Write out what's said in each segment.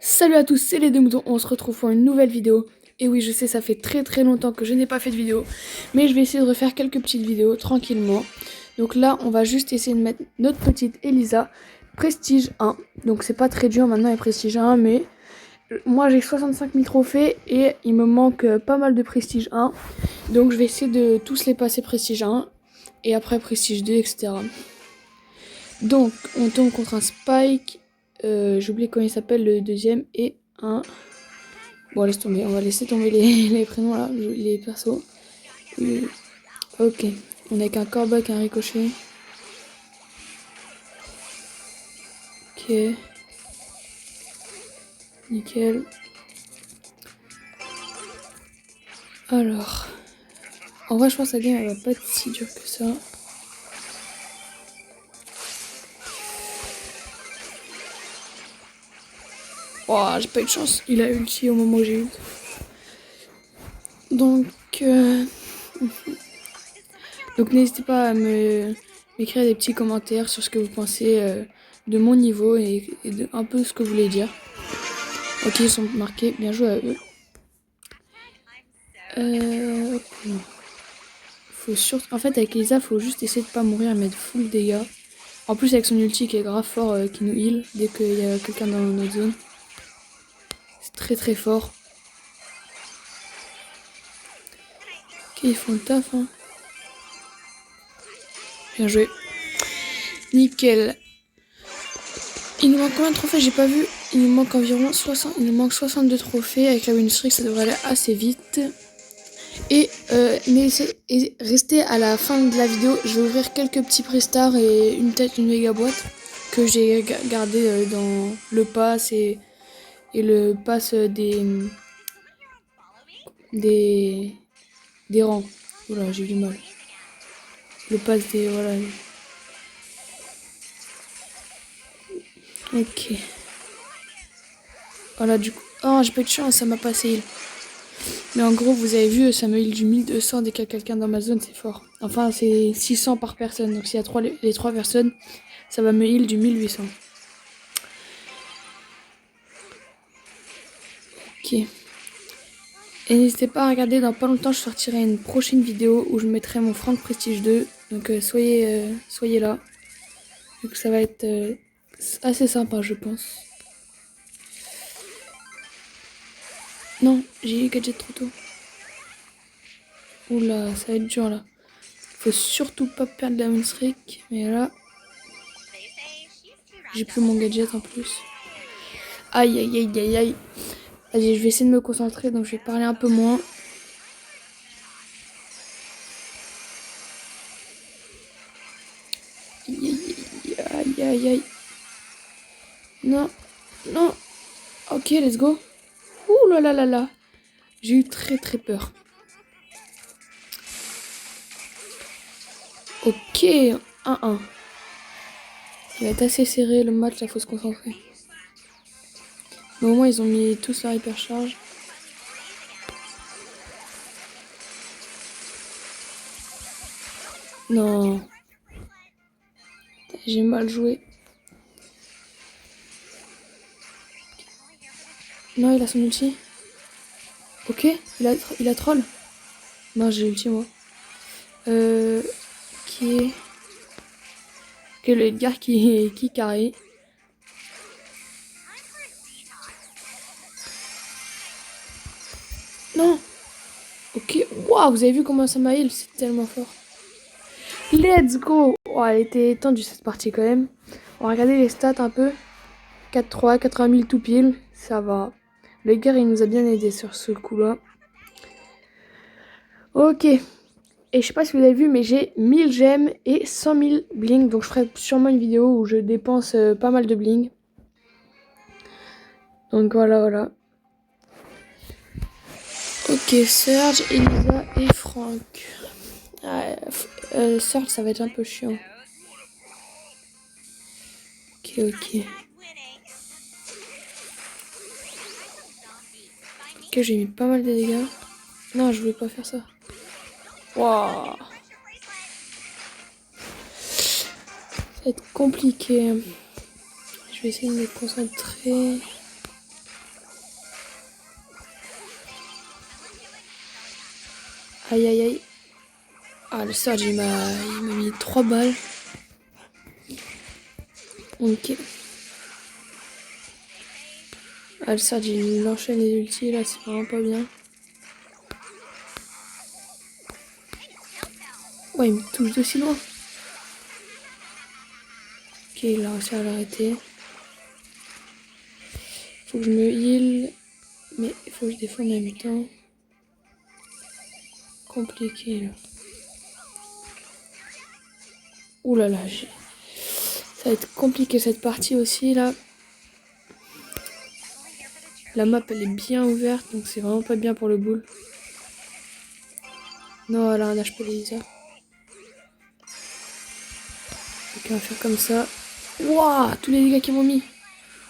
Salut à tous, c'est les deux moutons, on se retrouve pour une nouvelle vidéo. Et oui, je sais, ça fait très longtemps que je n'ai pas fait de vidéo, mais je vais essayer de refaire quelques petites vidéos tranquillement. Donc là, on va juste essayer de mettre notre petite Elisa, Prestige 1. Donc c'est pas très dur maintenant, elle est Prestige 1, mais moi j'ai 65 000 trophées et il me manque pas mal de Prestige 1. Donc je vais essayer de tous les passer Prestige 1, et après Prestige 2, etc. Donc, on tombe contre un Spike. J'ai oublié comment il s'appelle le deuxième. Et un... Bon, laisse tomber. On va laisser tomber les prénoms là, les persos. Ok. On est avec un Corbuck, un Ricochet. Ok. Nickel. Alors. En vrai, je pense que la game elle va pas être si dure que ça. Oh, j'ai pas eu de chance. Il a ulti au moment où j'ai eu. Donc, Donc n'hésitez pas à m'écrire des petits commentaires sur ce que vous pensez de mon niveau et de un peu ce que vous voulez dire. Ok, ils sont marqués. Bien joué à eux. En fait, avec Elisa, faut juste essayer de pas mourir et mettre full dégâts. En plus, avec son ulti qui est grave fort, qui nous heal dès qu'il y a quelqu'un dans notre zone. C'est très fort. Ok, ils font le taf. Hein. Bien joué. Nickel. Il nous manque combien de trophées? J'ai pas vu. Il nous manque environ 60. Il nous manque 62 trophées. Avec la win streak, ça devrait aller assez vite. Et restez à la fin de la vidéo. Je vais ouvrir quelques petits prestars et une méga boîte que j'ai gardé dans le pass et le pass des rangs. Voilà, j'ai du mal. Le pass des... Voilà. Ok. Voilà, du coup... Oh, j'ai pas eu de chance, ça m'a passé heal. Mais en gros, vous avez vu, ça me heal du 1200 dès qu'il y a quelqu'un dans ma zone, c'est fort. Enfin, c'est 600 par personne. Donc s'il y a les 3 personnes, ça va me heal du 1800. Ok. Et n'hésitez pas à regarder, dans pas longtemps je sortirai une prochaine vidéo où je mettrai mon Franck Prestige 2. Donc soyez là. Donc ça va être assez sympa je pense. Non, j'ai eu gadget trop tôt. Oula, ça va être dur là. Faut surtout pas perdre la win streak. Mais là, j'ai plus mon gadget en plus. Aïe. Vas-y, je vais essayer de me concentrer donc je vais parler un peu moins. Aïe. Non. Ok, let's go. Ouh là. J'ai eu très peur. Ok, 1-1. Il va être assez serré le match, là faut se concentrer. Mais au moins ils ont mis tous leur hypercharge. Non. J'ai mal joué. Non, il a son ulti. Ok, il a troll. Non, j'ai ulti moi. Qui est... Que le Edgar qui carré. Non. Ok, waouh, vous avez vu comment ça m'a heal, c'est tellement fort. Let's go. Oh, elle était tendue cette partie quand même. On va regarder les stats un peu. 4-3, 80 000 tout pile, ça va. Le gars il nous a bien aidé sur ce coup là. Ok. Et je sais pas si vous avez vu, mais j'ai 1000 gemmes et 100 000 bling. Donc je ferai sûrement une vidéo où je dépense pas mal de bling. Donc voilà. Ok, Serge, Elisa et Franck. Serge, ça va être un peu chiant. Ok. Ok, j'ai mis pas mal de dégâts. Non, je voulais pas faire ça. Waouh. Ça va être compliqué. Je vais essayer de me concentrer. Aïe aïe aïe. Ah, le Surge il m'a mis 3 balles. Ok. Ah, le Surge il enchaîne les ultis là, c'est vraiment pas bien. Ouais, il me touche de si loin. Ok, il a réussi à l'arrêter. Faut que je me heal. Mais il faut que je défende en même temps. Compliqué là. Ouh là là, ça va être compliqué cette partie aussi là. La map elle est bien ouverte donc c'est vraiment pas bien pour le bull. Non, elle a un HP Lisa. Donc on va faire comme ça. Wouah, tous les dégâts qu'ils m'ont mis.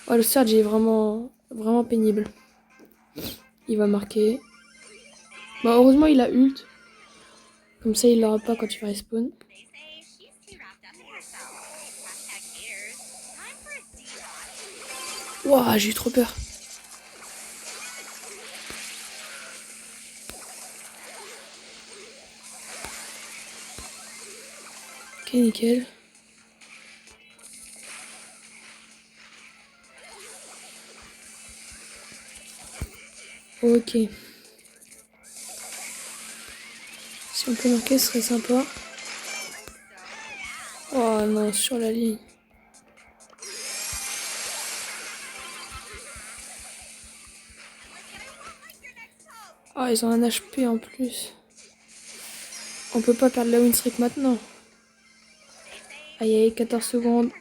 Oh, le Surge est vraiment pénible. Il va marquer. Bah heureusement il a ult. Comme ça il l'aura pas quand il va respawn. Wouah, j'ai eu trop peur. Ok, nickel. Ok. Si on peut marquer, ce serait sympa. Oh non, sur la ligne. Oh, ils ont un HP en plus. On peut pas perdre la win streak maintenant. Aïe aïe, 14 secondes.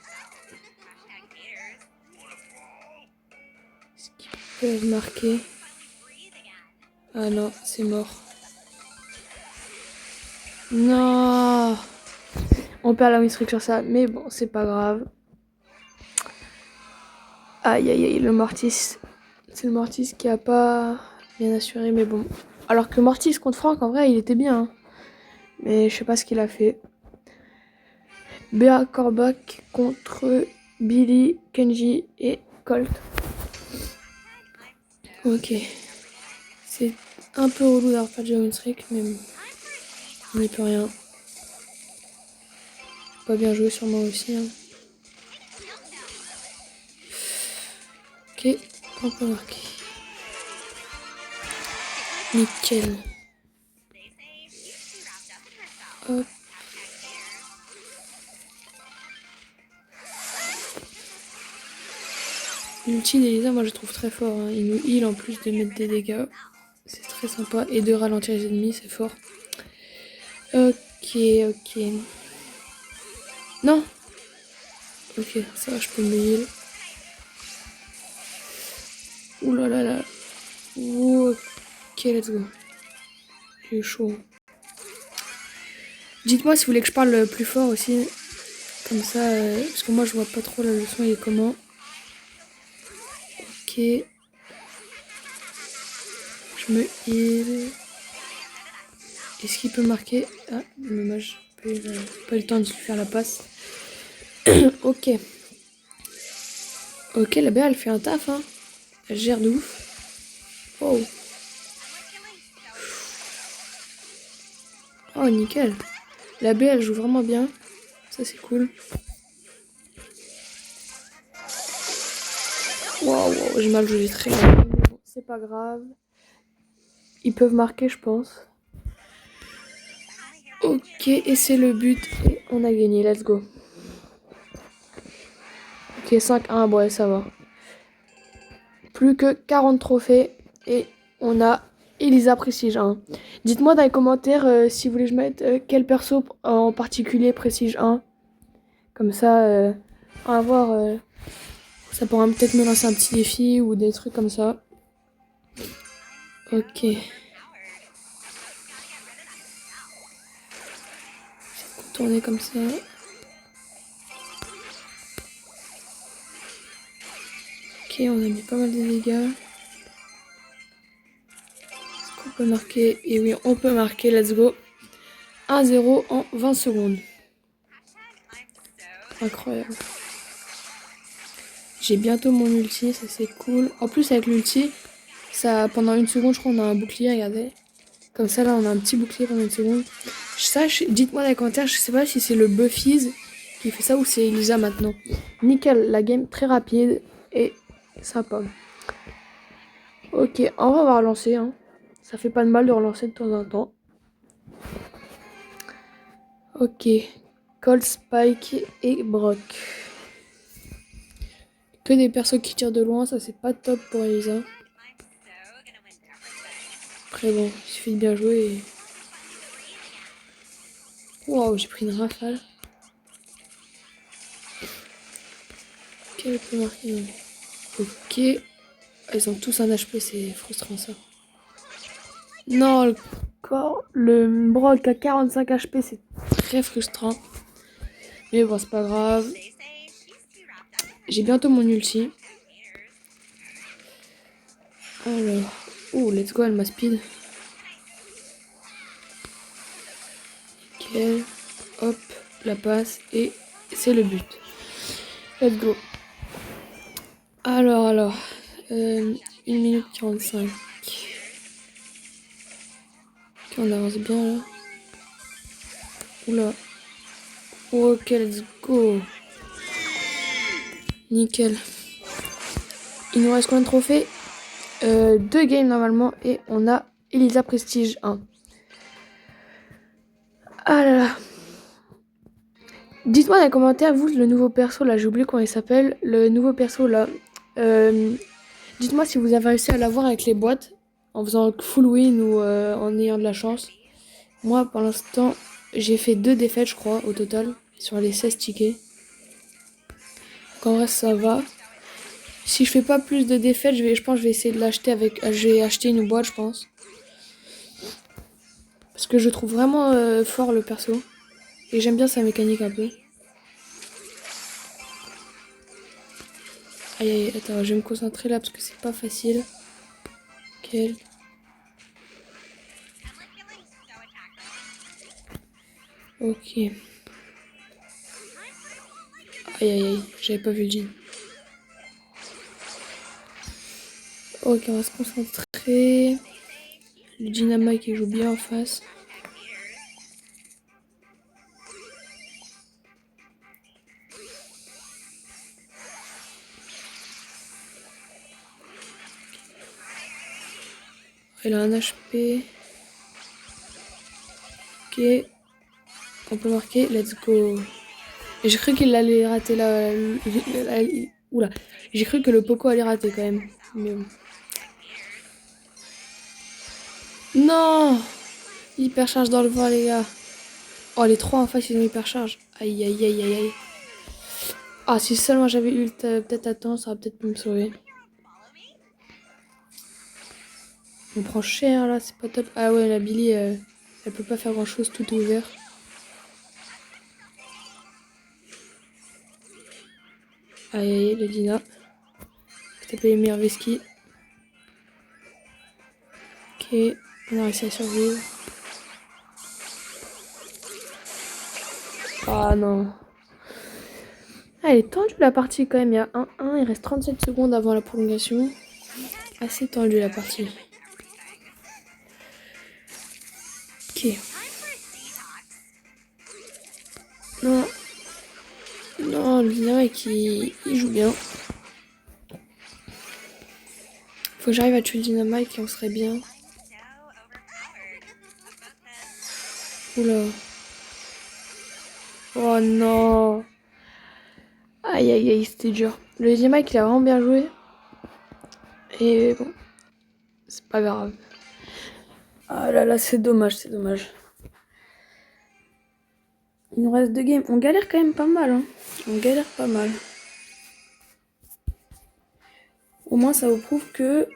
Est-ce qu'ils peuvent marquer? Ah non, c'est mort. Non. On perd la win streak sur ça, mais bon, c'est pas grave. Aïe aïe aïe, le Mortis. C'est le Mortis qui a pas bien assuré, mais bon. Alors que Mortis contre Franck, en vrai, il était bien. Hein. Mais je sais pas ce qu'il a fait. Béa Corbac contre Billy, Kenji et Colt. Ok. C'est un peu relou d'avoir perdu la win streak, mais on n'y peut rien. Pas bien joué sur moi aussi. Hein. Ok, on peut marquer. Nickel. Hop. L'ulti d'Elisa, moi je trouve très fort. Hein. Il nous heal en plus de mettre des dégâts. C'est très sympa. Et de ralentir les ennemis, c'est fort. Ok, ok. Non. Ok, ça va, je peux me heal. Ouh là là là. Ok, let's go. J'ai eu chaud. Dites-moi si vous voulez que je parle plus fort aussi. Comme ça, parce que moi je vois pas trop la leçon et comment. Ok. Je me heal. Est-ce qu'il peut marquer? Ah, dommage. Pas eu le temps de lui faire la passe. Ok. Ok, la BA elle fait un taf. Hein. Elle gère de ouf. Wow. Oh, nickel. La B elle joue vraiment bien. Ça c'est cool. Waouh, j'ai mal joué très mal. Mais bon, c'est pas grave. Ils peuvent marquer, je pense. Ok, et c'est le but. Et on a gagné, let's go. Ok, 5-1, ouais, ça va. Plus que 40 trophées. Et on a Elisa Prestige 1. Dites-moi dans les commentaires si vous voulez que je mette quel perso en particulier Prestige 1. Comme ça, on va voir. Ça pourra peut-être me lancer un petit défi ou des trucs comme ça. Ok. Tourner comme ça. Ok, on a mis pas mal de dégâts. Est-ce qu'on peut marquer? Et oui, on peut marquer, let's go. 1-0 en 20 secondes. Incroyable. J'ai bientôt mon ulti, ça c'est cool. En plus avec l'ulti, ça pendant 1 seconde, je crois on a un bouclier, regardez. Comme ça, là, on a un petit bouclier pendant une seconde. Dites-moi dans les commentaires, je sais pas si c'est le Buffies qui fait ça ou c'est Elisa maintenant. Nickel, la game très rapide et sympa. Ok, on va relancer. Hein. Ça fait pas de mal de relancer de temps en temps. Ok, Colt, Spike et Brock. Que des persos qui tirent de loin, ça c'est pas top pour Elisa. Après bon, il suffit de bien jouer et... Waouh, j'ai pris une rafale. Quel peut marquer? Ok. Ils ont tous un HP, c'est frustrant ça. Non, le Brock à 45 HP, c'est très frustrant. Mais bon, c'est pas grave. J'ai bientôt mon ulti. Alors. Oh, let's go, elle m'a speed. Nickel. Hop, la passe. Et c'est le but. Let's go. Alors. 1 minute 45. Ok, on avance bien là. Oula. Ok, let's go. Nickel. Il nous reste combien de trophées 2 games normalement. Et on a Elisa Prestige 1. Ah là là. Dites-moi dans les commentaires, vous, le nouveau perso là, j'ai oublié comment il s'appelle. Le nouveau perso là. Dites-moi si vous avez réussi à l'avoir avec les boîtes. En faisant full win ou en ayant de la chance. Moi, pour l'instant, j'ai fait 2 défaites, je crois, au total. Sur les 16 tickets. Donc en vrai, ça va. Si je fais pas plus de défaites, je pense que je vais essayer de l'acheter avec... Je vais acheter une boîte, je pense. Parce que je trouve vraiment fort le perso. Et j'aime bien sa mécanique un peu. Aïe aïe, attends, je vais me concentrer là parce que c'est pas facile. Quel... Ok. Aïe aïe aïe, j'avais pas vu le jean. Ok, on va se concentrer. Le Dynamite qui joue bien en face. Il a un HP. Ok. On peut marquer. Let's go. Et j'ai cru qu'il allait rater Oula. J'ai cru que le Poco allait rater quand même. Mais bon. Non! Hypercharge dans le vent, les gars. Oh, les 3 en face, ils ont hypercharge. Aïe, aïe, aïe, aïe, aïe. Ah, si seulement j'avais eu peut-être à temps, ça aurait peut-être pu me sauver. On prend cher, là, c'est pas top. Ah ouais, la Billy, elle peut pas faire grand-chose, tout est ouvert. Aïe, aïe, aïe, le Dina. Taper les meilleurs Veski. Ok, on a réussi à survivre. Ah non. Ah, elle est tendue la partie quand même. Il y a 1-1, il reste 37 secondes avant la prolongation. Assez tendue la partie. Ok. Non. Non, le Dynamite il joue bien. Faut que j'arrive à tuer le Dynamite et on serait bien. Oula. Oh non. Aïe aïe aïe, c'était dur. Le Dynamite il a vraiment bien joué. Et bon. C'est pas grave. Ah là là, c'est dommage, c'est dommage. Il nous reste 2 games. On galère quand même pas mal. Hein. On galère pas mal. Au moins, ça vous prouve que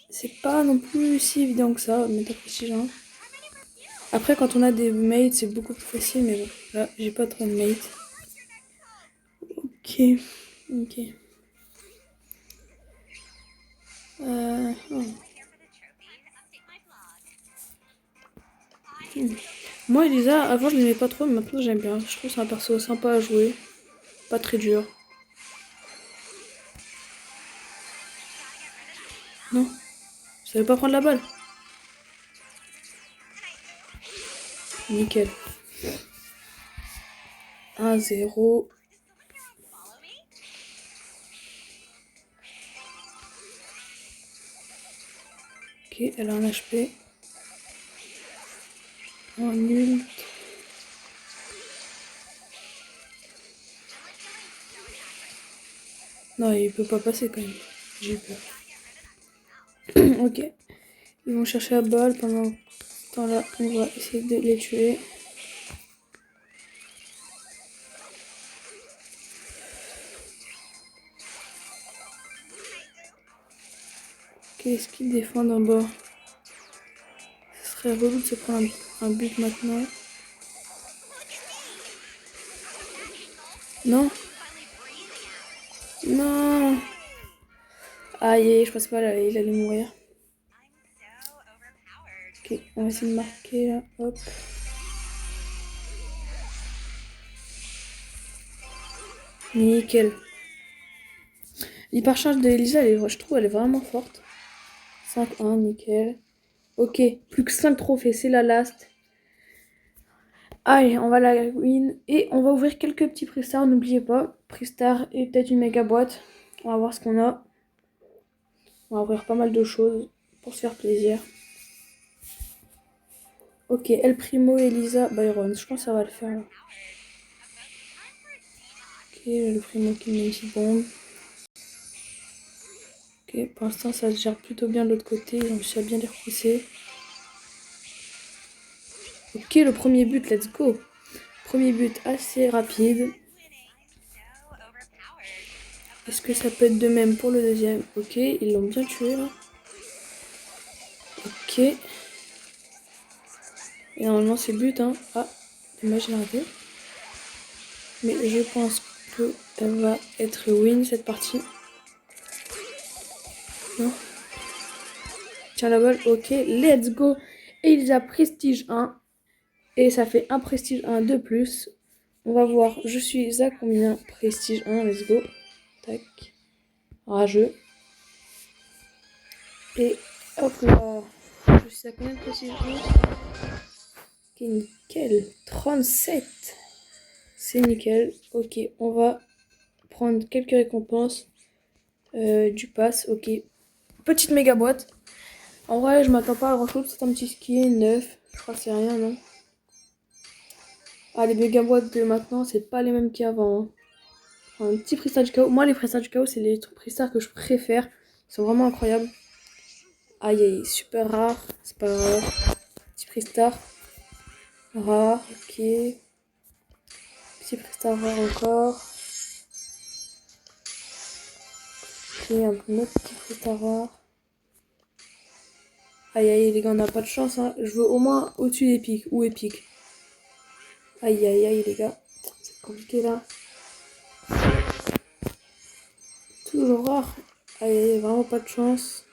c'est pas non plus si évident que ça, mettre prestige. Hein. Après, quand on a des mates, c'est beaucoup plus facile. Mais bon, là, j'ai pas trop de mates. Ok. Ok. Oh. Moi, Elisa, avant, je l'aimais pas trop, mais maintenant, j'aime bien. Je trouve que c'est un perso sympa à jouer. Pas très dur. Non. Je savais pas prendre la balle. Nickel. 1-0. Ok, elle a un HP. Oh, nul. Non, il peut pas passer quand même. J'ai peur. Ok. Ils vont chercher la balle. Pendant ce temps-là, on va essayer de les tuer. Qu'est-ce qu'ils défendent en bas? Ce serait relou de se prendre un but maintenant. Non? Non! Aïe, je pense pas, là, il allait mourir. Ok, on va essayer de marquer là. Hop. Nickel. L'hypercharge de Elisa, je trouve, elle est vraiment forte. 5-1, nickel. Ok, plus que 5 trophées, c'est la last. Allez, on va la win. Et on va ouvrir quelques petits prix stars, n'oubliez pas. Prix star et peut-être une méga boîte. On va voir ce qu'on a. On va ouvrir pas mal de choses pour se faire plaisir. Ok, El Primo, Elisa, Byron. Je pense que ça va le faire là. Ok, El Primo qui met une petite bombe. Ok, pour l'instant ça se gère plutôt bien de l'autre côté. J'ai réussi à bien les repousser. Ok, le premier but, let's go. Premier but assez rapide. Est-ce que ça peut être de même pour le deuxième? Ok, ils l'ont bien tué là. Ok. Et normalement c'est but, hein. Ah, dommage, j'ai raté. Mais je pense qu'elle va être win cette partie. Non. Tiens la balle, ok, let's go. Et il a prestige 1. Et ça fait un prestige 1 de plus. On va voir, je suis à combien? Prestige 1, let's go. Tac. Rageux. Et hop là. Je suis à combien de prestige 1? Ok, nickel. 37. C'est nickel. Ok, on va prendre quelques récompenses. Du pass, ok. Petite méga boîte. En vrai, je m'attends pas à grand chose. C'est un petit skin neuf. Je crois que c'est rien, non? Ah, les méga boîtes de maintenant, c'est pas les mêmes qu'avant. Hein. Un petit Pristar du chaos. Moi, les Pristar du chaos, c'est les Pristars que je préfère. Ils sont vraiment incroyables. Aïe, aïe, super rare. C'est pas grave. Petit Pristar. Rare, ok. Petit Pristar rare encore. Ok, un autre petit Pristar rare. Aïe, aïe, les gars, on n'a pas de chance. Hein. Je veux au moins au-dessus d'épique ou épique. Aïe, aïe, aïe, les gars. C'est compliqué là. Toujours rare. Aïe, aïe, vraiment pas de chance.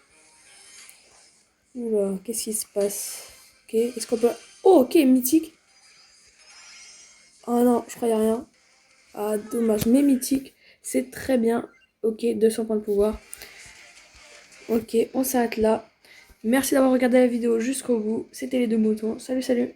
Oula, qu'est-ce qui se passe? Ok, est-ce qu'on peut... Oh, ok, mythique. Oh non, je croyais rien. Ah, dommage, mais mythique, c'est très bien. Ok, 200 points de pouvoir. Ok, on s'arrête là. Merci d'avoir regardé la vidéo jusqu'au bout. C'était les deux moutons. Salut, salut.